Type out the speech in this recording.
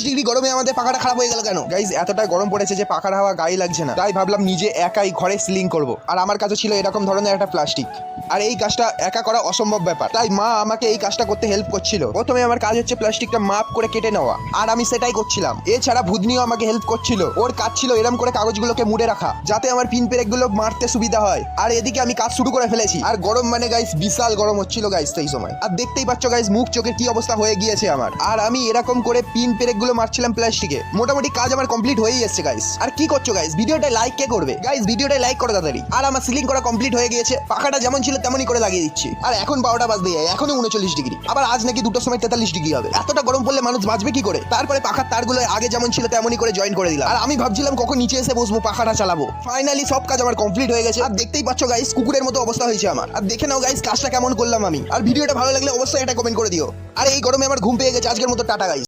Degree গরমে আমাদের পাখাটা খারাপ হয়ে গেল কেন? গাইজ এতটাই গরম পড়েছে যে পাখার হাওয়া গায়ে লাগছে না, তাই ভাবলাম নিজে একাই ঘরে সিলিং করব। আর আমার কাছে ছিল এরকম ধরনের একটা প্লাস্টিক, আর এই কাজটা একা করা অসম্ভব ব্যাপার, তাই মা আমাকে এই কাজটা করতে হেল্প করছিল। প্রথমে আমার কাজ হচ্ছে প্লাস্টিকটা মাপ করে কেটে নেওয়া, আর আমি সেটাই করছিলাম। এছাড়া ভুদনিও আমাকে হেল্প করছিল, ওর কাজ ছিল এরকম করে কাগজগুলোকে মুড়ে রাখা যাতে আমার পিন পেরেক গুলো মারতে সুবিধা হয়। আর এদিকে আমি কাজ শুরু করে ফেলেছি। আর গরম মানে গাইস বিশাল গরম হচ্ছিল গাইস সেই সময়, আর দেখতেই পাচ্ছ গাইস মুখ চোখের কি অবস্থা হয়ে গিয়েছে আমার। আর আমি এরকম করে পিন পেরেক গুলো মারছিলাম প্লাস্টিকে। মোটামুটি কাজ আমার কমপ্লিট হয়েই এসেছে গাইস। আর কি করছো গাইস? ভিডিওটা লাইক কে করবে গাইস? ভিডিওটা লাইক করো তাড়াতাড়ি। আর আমার সিলিং করা কমপ্লিট হয়ে গিয়েছে, পাখাটা যেমন ছিল তেমনই করে লাগিয়ে দিচ্ছি। আর এখন 12টা বাজতে যায়, এখনই 39 ডিগ্রি, আবার আজ নাকি 2টার সময় 43 ডিগ্রি হবে। এতটা গরম পড়লে মানুষ বাঁচবে কি করে? তারপরে পাখার তারগুলো আগে যেমন ছিল তেমনই করে জয়েন করে দিলাম। আর আমি ভাবছিলাম কখন নিচে এসে বসবো, পাখাটা চালাবো। ফাইনালি সব কাজ আমার কমপ্লিট হয়ে গেছে। আর দেখতেই পাচ্ছ গাইস কুকুরের মতো অবস্থা হয়েছে আমার। আর দেখে নাও গাইস কাজটা কেমন করলাম আমি। আর ভিডিওটা ভালো লাগলে অবশ্যই এটা কমেন্ট করে দিও। আর এই গরমে আমার ঘুম পেয়ে গেছে, আজকের মতো টাটা গাইস।